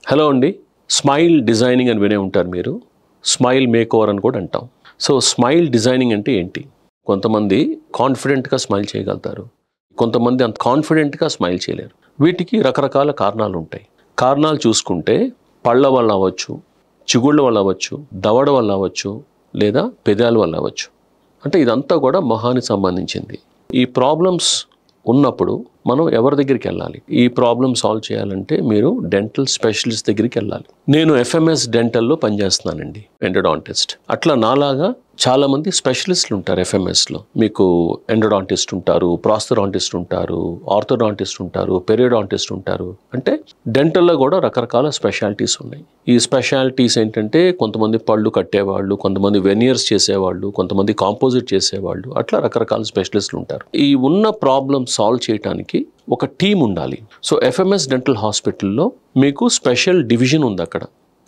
Hello అండి. Smile designing అని వినే ఉంటారు మీరు. స్మైల్ మేకోవర్ అని కూడా అంటాం. సో స్మైల్ డిజైనింగ్ అంటే ఏంటి? కొంతమంది కాన్ఫిడెంట్గా స్మైల్ చేయగలుగుతారు, కొంతమంది అంత కాన్ఫిడెంట్గా స్మైల్ చేయలేరు. వీటికి రకరకాల కారణాలు ఉంటాయి. కారణాలు చూసుకుంటే పళ్ళ వల్ల అవ్వచ్చు, చిగుళ్ళ వల్ల అవ్వచ్చు, దవడ వల్ల అవ్వచ్చు, లేదా పెదాల వల్ల అవ్వచ్చు. అంటే ఇదంతా కూడా మొహానికి సంబంధించింది. ఈ ప్రాబ్లమ్స్ ఉన్నప్పుడు మనం ఎవరి దగ్గరికి వెళ్ళాలి? ఈ ప్రాబ్లమ్ సాల్వ్ చేయాలంటే మీరు డెంటల్ స్పెషలిస్ట్ దగ్గరికి వెళ్ళాలి. నేను ఎఫ్ఎంఎస్ డెంటల్లో పనిచేస్తున్నానండి, ఎండోడాంటిస్ట్. అట్లా నాలాగా చాలామంది స్పెషలిస్టులు ఉంటారు ఎఫ్ఎంఎస్లో. మీకు ఎండోడాంటిస్ట్ ఉంటారు, ప్రాస్థోడాంటిస్ట్ ఉంటారు, ఆర్థోడాంటిస్ట్ ఉంటారు, పెరియోడాంటిస్ట్ ఉంటారు. అంటే డెంటల్లో కూడా రకరకాల స్పెషాలిటీస్ ఉన్నాయి. ఈ స్పెషాలిటీస్ ఏంటంటే కొంతమంది పళ్ళు కట్టేవాళ్ళు, కొంతమంది వెనియర్స్ చేసేవాళ్ళు, కొంతమంది కాంపోజిట్ చేసేవాళ్ళు, అట్లా రకరకాల స్పెషలిస్టులు ఉంటారు. ఈ ఉన్న ప్రాబ్లమ్ సాల్వ్ చేయడానికి ఒక టీం ఉండాలి. సో ఎఫ్ఎంఎస్ డెంటల్ హాస్పిటల్లో మీకు స్పెషల్ డివిజన్ ఉంది అక్కడ,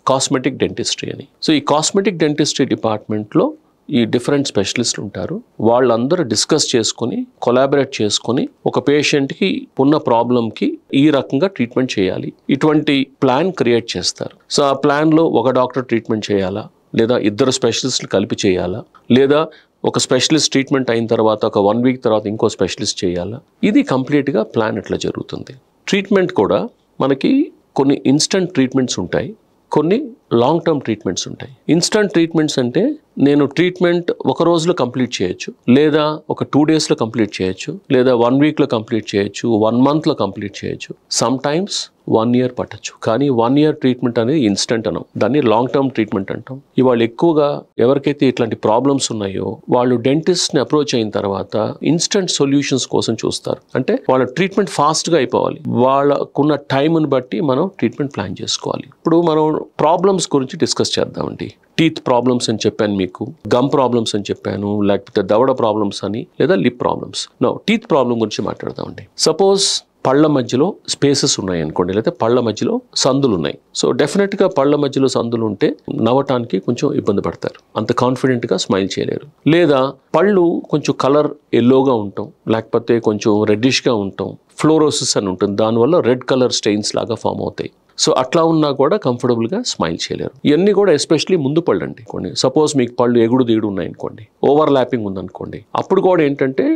కాస్మెటిక్ డెంటిస్ట్రీ అని. సో ఈ కాస్మెటిక్ డెంటిస్ట్రీ డిపార్ట్మెంట్లో ఈ డిఫరెంట్ స్పెషలిస్టులు ఉంటారు. వాళ్ళందరూ డిస్కస్ చేసుకొని, కొలాబరేట్ చేసుకొని ఒక పేషెంట్కి ఉన్న ప్రాబ్లంకి ఈ రకంగా ట్రీట్మెంట్ చేయాలి, ఇటువంటి ప్లాన్ క్రియేట్ చేస్తారు. సో ఆ ప్లాన్లో ఒక డాక్టర్ ట్రీట్మెంట్ చేయాలా, లేదా ఇద్దరు స్పెషలిస్టులు కలిపి చేయాలా, లేదా ఒక స్పెషలిస్ట్ ట్రీట్మెంట్ అయిన తర్వాత ఒక 1 వీక్ తర్వాత ఇంకో స్పెషలిస్ట్ చేయాలా, ఇది కంప్లీట్గా ప్లాన్ ఎట్లా జరుగుతుంది. ట్రీట్మెంట్ కూడా మనకి కొన్ని ఇన్స్టంట్ ట్రీట్మెంట్స్ ఉంటాయి, కొన్ని లాంగ్ టర్మ్ ట్రీట్మెంట్స్ ఉంటాయి. ఇన్స్టంట్ ట్రీట్మెంట్స్ అంటే నేను ట్రీట్మెంట్ ఒక రోజులో కంప్లీట్ చేయొచ్చు, లేదా ఒక 2 డేస్లో కంప్లీట్ చేయొచ్చు, లేదా 1 వీక్లో కంప్లీట్ చేయొచ్చు, 1 మంత్లో కంప్లీట్ చేయొచ్చు, సమ్ టైమ్స్ 1 ఇయర్ పట్టచ్చు. కానీ 1 ఇయర్ ట్రీట్మెంట్ అనేది ఇన్స్టంట్ అనం, దాన్ని లాంగ్ టర్మ్ ట్రీట్మెంట్ అంటాం. ఇవాళ ఎక్కువగా ఎవరికైతే ఇట్లాంటి ప్రాబ్లమ్స్ ఉన్నాయో వాళ్ళు డెంటిస్ట్ని అప్రోచ్ అయిన తర్వాత ఇన్స్టంట్ సొల్యూషన్స్ కోసం చూస్తారు. అంటే వాళ్ళ ట్రీట్మెంట్ ఫాస్ట్గా అయిపోవాలి, వాళ్ళకున్న టైంని బట్టి మనం ట్రీట్మెంట్ ప్లాన్ చేసుకోవాలి. ఇప్పుడు మనం ప్రాబ్లమ్స్ గురించి డిస్కస్ చేద్దామండి. టీత్ ప్రాబ్లమ్స్ అని చెప్పాను మీకు, గమ్ ప్రాబ్లమ్స్ అని చెప్పాను, లేకపోతే దవడ ప్రాబ్లమ్స్ అని, లేదా lip problems. No, teeth problem గురించి మాట్లాడదామండి. సపోజ్ పళ్ళ మధ్యలో స్పేసెస్ ఉన్నాయి అనుకోండి, లేదా పళ్ళ మధ్యలో సందులు ఉన్నాయి. సో డెఫినెట్గా పళ్ళ మధ్యలో సందులు ఉంటే నవ్వటానికి కొంచెం ఇబ్బంది పడతారు, అంత కాన్ఫిడెంట్గా స్మైల్ చేయలేరు. లేదా పళ్ళు కొంచెం కలర్ ఎల్లోగా ఉంటాం, లేకపోతే కొంచెం రెడ్డిష్గా ఉంటాం, ఫ్లోరోసిస్ అని ఉంటుంది, దానివల్ల రెడ్ కలర్ స్టెయిన్స్ లాగా ఫామ్ అవుతాయి. సో అట్లా ఉన్నా కూడా కంఫర్టబుల్గా స్మైల్ చేయలేరు. ఇవన్నీ కూడా ఎస్పెషలీ ముందు పళ్ళు అండి. కొన్ని సపోజ్ మీకు పళ్ళు ఎగుడు దిగుడు ఉన్నాయి అనుకోండి, ఓవర్ ల్యాపింగ్ ఉందనుకోండి, అప్పుడు కూడా ఏంటంటే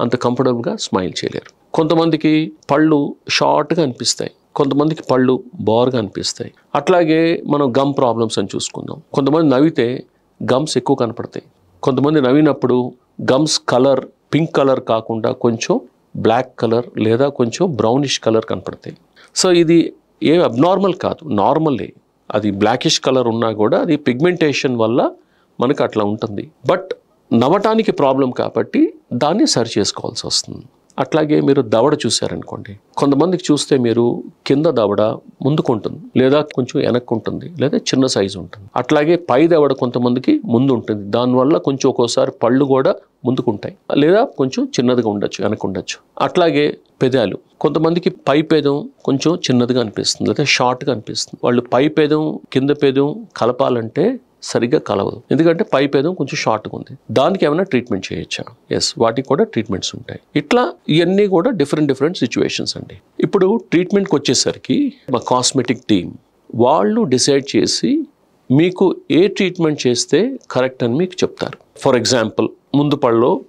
అంత కంఫర్టబుల్గా స్మైల్ చేయలేరు. కొంతమందికి పళ్ళు షార్ట్గా అనిపిస్తాయి, కొంతమందికి పళ్ళు బార్గా అనిపిస్తాయి. అట్లాగే మనం గమ్ ప్రాబ్లమ్స్ అని చూసుకుందాం. కొంతమంది నవ్వితే గమ్స్ ఎక్కువ కనపడతాయి, కొంతమంది నవ్వినప్పుడు గమ్స్ కలర్ పింక్ కలర్ కాకుండా కొంచెం బ్లాక్ కలర్ లేదా కొంచెం బ్రౌనిష్ కలర్ కనపడతాయి. సో ఇది ఏం అబ్నార్మల్ కాదు, నార్మలే. అది బ్లాకిష్ కలర్ ఉన్నా కూడా అది పిగ్మెంటేషన్ వల్ల మనకు అట్లా ఉంటుంది. బట్ నవ్వటానికి ప్రాబ్లం కాబట్టి దాన్ని సరి చేసుకోవాల్సి వస్తుంది. అట్లాగే మీరు దవడ చూసారనుకోండి, కొంతమందికి చూస్తే మీరు కింద దవడ ముందుకుంటుంది, లేదా కొంచెం వెనక్కుంటుంది, లేదా చిన్న సైజు ఉంటుంది. అట్లాగే పై దవడ కొంతమందికి ముందు ఉంటుంది, దానివల్ల కొంచెం ఒక్కోసారి పళ్ళు కూడా ముందుకుంటాయి, లేదా కొంచెం చిన్నదిగా ఉండొచ్చు, వెనక ఉండొచ్చు. అట్లాగే పెదాలు, కొంతమందికి పై పెదం కొంచెం చిన్నదిగా అనిపిస్తుంది, లేదా షార్ట్గా అనిపిస్తుంది. వాళ్ళు పై పెదం కింద పెదం కలపాలంటే సరిగ్గా కలవదు, ఎందుకంటే పై పెదం కొంచెం షార్ట్గా ఉంది. దానికి ఏమైనా ట్రీట్మెంట్ చేయొచ్చా? ఎస్, వాటికి కూడా ట్రీట్మెంట్స్ ఉంటాయి. ఇట్లా ఇవన్నీ కూడా డిఫరెంట్ సిచ్యువేషన్స్ అండి. ఇప్పుడు ట్రీట్మెంట్కి వచ్చేసరికి మా కాస్మెటిక్ టీమ్ వాళ్ళు డిసైడ్ చేసి మీకు ఏ ట్రీట్మెంట్ చేస్తే కరెక్ట్ అని మీకు చెప్తారు. ఫర్ ఎగ్జాంపుల్, ముందు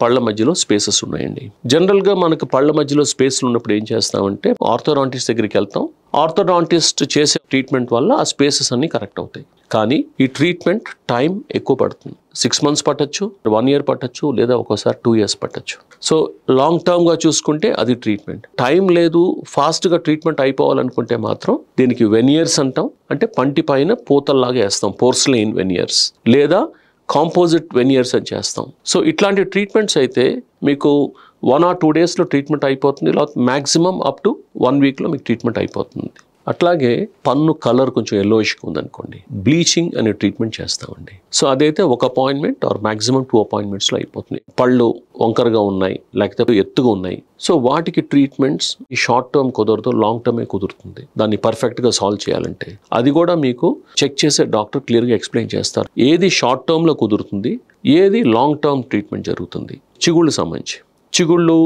పళ్ళ మధ్యలో స్పేసెస్ ఉన్నాయండి. జనరల్గా మనకు పళ్ళ మధ్యలో స్పేస్లు ఉన్నప్పుడు ఏం చేస్తామంటే ఆర్థోడాంటిస్ట్ దగ్గరికి వెళ్తాం. ఆర్థోడాంటిస్ట్ చేసే ట్రీట్మెంట్ వల్ల ఆ స్పేసెస్ అన్నీ కరెక్ట్ అవుతాయి. కానీ ఈ ట్రీట్మెంట్ టైం ఎక్కువ పడుతుంది. 6 months పట్టచ్చు, 1 year పట్టచ్చు, లేదా ఒక్కోసారి 2 years పట్టచ్చు. సో లాంగ్ టర్మ్గా చూసుకుంటే అది ట్రీట్మెంట్. టైం లేదు, ఫాస్ట్గా ట్రీట్మెంట్ అయిపోవాలనుకుంటే మాత్రం దీనికి వెనియర్స్ అంటాం. అంటే పంటి పైన పూతల్లాగా వేస్తాం, పోర్సిలైన్ వెనియర్స్, లేదా కాంపోజిట్ వెనియర్స్ అని చేస్తాం. సో ఇట్లాంటి ట్రీట్మెంట్స్ అయితే మీకు 1 or 2 daysలో ట్రీట్మెంట్ అయిపోతుంది, లేదా మ్యాక్సిమం అప్ టు 1 weekలో మీకు ట్రీట్మెంట్ అయిపోతుంది. అట్లాగే పన్ను కలర్ కొంచెం ఎల్లోయిష్గా ఉందనుకోండి, బ్లీచింగ్ అనే ట్రీట్మెంట్ చేస్తామండి. సో అదైతే ఒక అపాయింట్మెంట్ ఆర్ మ్యాక్సిమం 2 appointmentsలో అయిపోతుంది. పళ్ళు వంకరగా ఉన్నాయి, లేకపోతే ఎత్తుగా ఉన్నాయి, సో వాటికి ట్రీట్మెంట్స్ ఈ షార్ట్ టర్మ్ కుదరదు, లాంగ్ టర్మే కుదురుతుంది. దాన్ని పర్ఫెక్ట్గా సాల్వ్ చేయాలంటే అది కూడా మీకు చెక్ చేసే డాక్టర్ క్లియర్గా ఎక్స్ప్లెయిన్ చేస్తారు, ఏది షార్ట్ టర్మ్లో కుదురుతుంది, ఏది లాంగ్ టర్మ్ ట్రీట్మెంట్ జరుగుతుంది. చిగుళ్ళు సంబంధించి, చిగుళ్ళు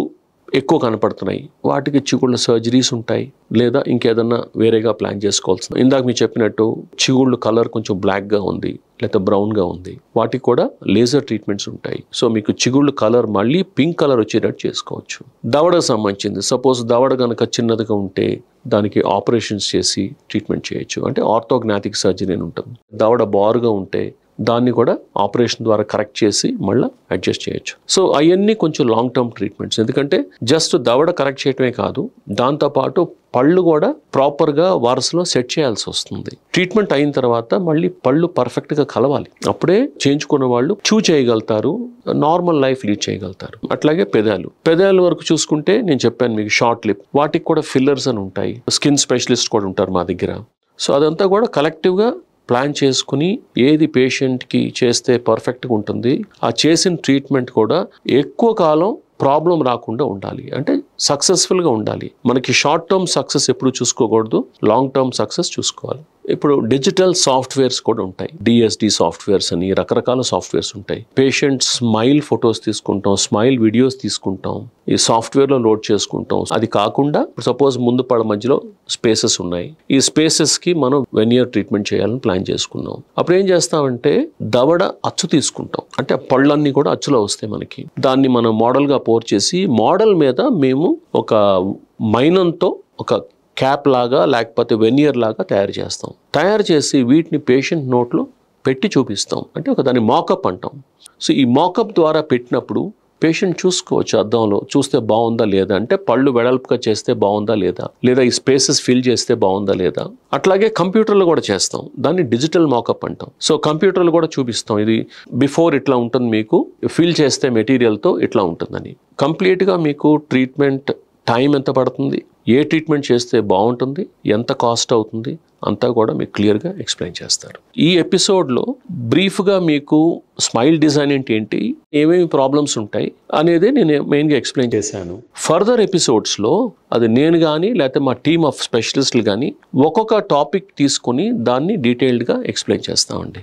ఎక్కువ కనపడుతున్నాయి, వాటికి చిగుళ్ళ సర్జరీస్ ఉంటాయి, లేదా ఇంకేదన్నా వేరేగా ప్లాన్ చేసుకోవాల్సింది. ఇందాక మీరు చెప్పినట్టు చిగుళ్ళు కలర్ కొంచెం బ్లాక్గా ఉంది లేదా బ్రౌన్గా ఉంది, వాటికి కూడా లేజర్ ట్రీట్మెంట్స్ ఉంటాయి. సో మీకు చిగుళ్ళు కలర్ మళ్ళీ పింక్ కలర్ వచ్చేటట్టు చేసుకోవచ్చు. దవడకు సంబంధించింది, సపోజ్ దవడ కనుక చిన్నదిగా ఉంటే దానికి ఆపరేషన్స్ చేసి ట్రీట్మెంట్ చేయొచ్చు, అంటే ఆర్థోగ్నాటిక్ సర్జరీ అని ఉంటుంది. దవడ బారుగా ఉంటే దాన్ని కూడా ఆపరేషన్ ద్వారా కరెక్ట్ చేసి మళ్ళీ అడ్జస్ట్ చేయొచ్చు. సో అవన్నీ కొంచెం లాంగ్ టర్మ్ ట్రీట్మెంట్స్, ఎందుకంటే జస్ట్ దవడ కరెక్ట్ చేయటమే కాదు, దాంతోపాటు పళ్ళు కూడా ప్రాపర్గా వరుసలో సెట్ చేయాల్సి వస్తుంది. ట్రీట్మెంట్ అయిన తర్వాత మళ్ళీ పళ్ళు పర్ఫెక్ట్గా కలవాలి, అప్పుడే చేయించుకున్న వాళ్ళు చూ చేయగలుగుతారు, నార్మల్ లైఫ్ లీడ్ చేయగలుగుతారు. అట్లాగే పెదాల వరకు చూసుకుంటే నేను చెప్పాను మీకు షార్ట్ లిప్, వాటికి కూడా ఫిల్లర్స్ అని ఉంటాయి, స్కిన్ స్పెషలిస్ట్ కూడా ఉంటారు మా దగ్గర. సో అదంతా కూడా కలెక్టివ్గా ప్లాన్ చేసుకుని ఏది పేషెంట్కి చేస్తే పర్ఫెక్ట్గా ఉంటుంది, ఆ చేసిన ట్రీట్మెంట్ కూడా ఎక్కువ కాలం ప్రాబ్లం రాకుండా ఉండాలి, అంటే సక్సెస్ఫుల్గా ఉండాలి. మనకి షార్ట్ టర్మ్ సక్సెస్ ఎప్పుడు చూసుకోకూడదు, లాంగ్ టర్మ్ సక్సెస్ చూసుకోవాలి. ఇప్పుడు డిజిటల్ సాఫ్ట్వేర్స్ కూడా ఉంటాయి, DSD సాఫ్ట్వేర్స్ అని రకరకాల సాఫ్ట్వేర్స్ ఉంటాయి. పేషెంట్ స్మైల్ ఫొటోస్ తీసుకుంటాం, స్మైల్ వీడియోస్ తీసుకుంటాం, ఈ సాఫ్ట్వేర్లో లోడ్ చేసుకుంటాం. అది కాకుండా సపోజ్ ముందు పడ మధ్యలో స్పేసెస్ ఉన్నాయి, ఈ స్పేసెస్కి మనం వెనియర్ ట్రీట్మెంట్ చేయాలని ప్లాన్ చేసుకున్నాం. అప్పుడు ఏం చేస్తామంటే దవడ అచ్చు తీసుకుంటాం, అంటే పళ్ళన్నీ కూడా అచ్చులో వస్తాయి మనకి, దాన్ని మనం మోడల్గా పోర్ చేసి మోడల్ మీద మేము ఒక మైనంతో ఒక క్యాప్ లాగా లేకపోతే వెనియర్ లాగా తయారు చేసి వీటిని పేషెంట్ నోట్లో పెట్టి చూపిస్తాం, అంటే ఒక దాన్ని మాకప్ అంటాం. సో ఈ మాకప్ ద్వారా పెట్టినప్పుడు పేషెంట్ చూసుకోవచ్చు అద్దంలో, చూస్తే బాగుందా లేదా, అంటే పళ్ళు వెడల్పుగా చేస్తే బాగుందా లేదా, లేదా ఈ స్పేసెస్ ఫిల్ చేస్తే బాగుందా లేదా. అట్లాగే కంప్యూటర్లో కూడా చేస్తాం, దాన్ని డిజిటల్ మాకప్ అంటాం. సో కంప్యూటర్లో కూడా చూపిస్తాం, ఇది బిఫోర్ ఇట్లా ఉంటుంది, మీకు ఫిల్ చేస్తే మెటీరియల్తో ఇట్లా ఉంటుందని. కంప్లీట్గా మీకు ట్రీట్మెంట్ టైం ఎంత పడుతుంది, ఏ ట్రీట్మెంట్ చేస్తే బాగుంటుంది, ఎంత కాస్ట్ అవుతుంది అంతా కూడా మీకు క్లియర్గా ఎక్స్ప్లెయిన్ చేస్తారు. ఈ ఎపిసోడ్లో బ్రీఫ్గా మీకు స్మైల్ డిజైన్ అంటే ఏంటి, ఏమేమి ప్రాబ్లమ్స్ ఉంటాయి అనేది నేను మెయిన్గా ఎక్స్ప్లెయిన్ చేశాను. ఫర్దర్ ఎపిసోడ్స్లో అది నేను కానీ లేకపోతే మా టీమ్ ఆఫ్ స్పెషలిస్టులు కానీ ఒక్కొక్క టాపిక్ తీసుకొని దాన్ని డీటెయిల్డ్గా ఎక్స్ప్లెయిన్ చేస్తామండి.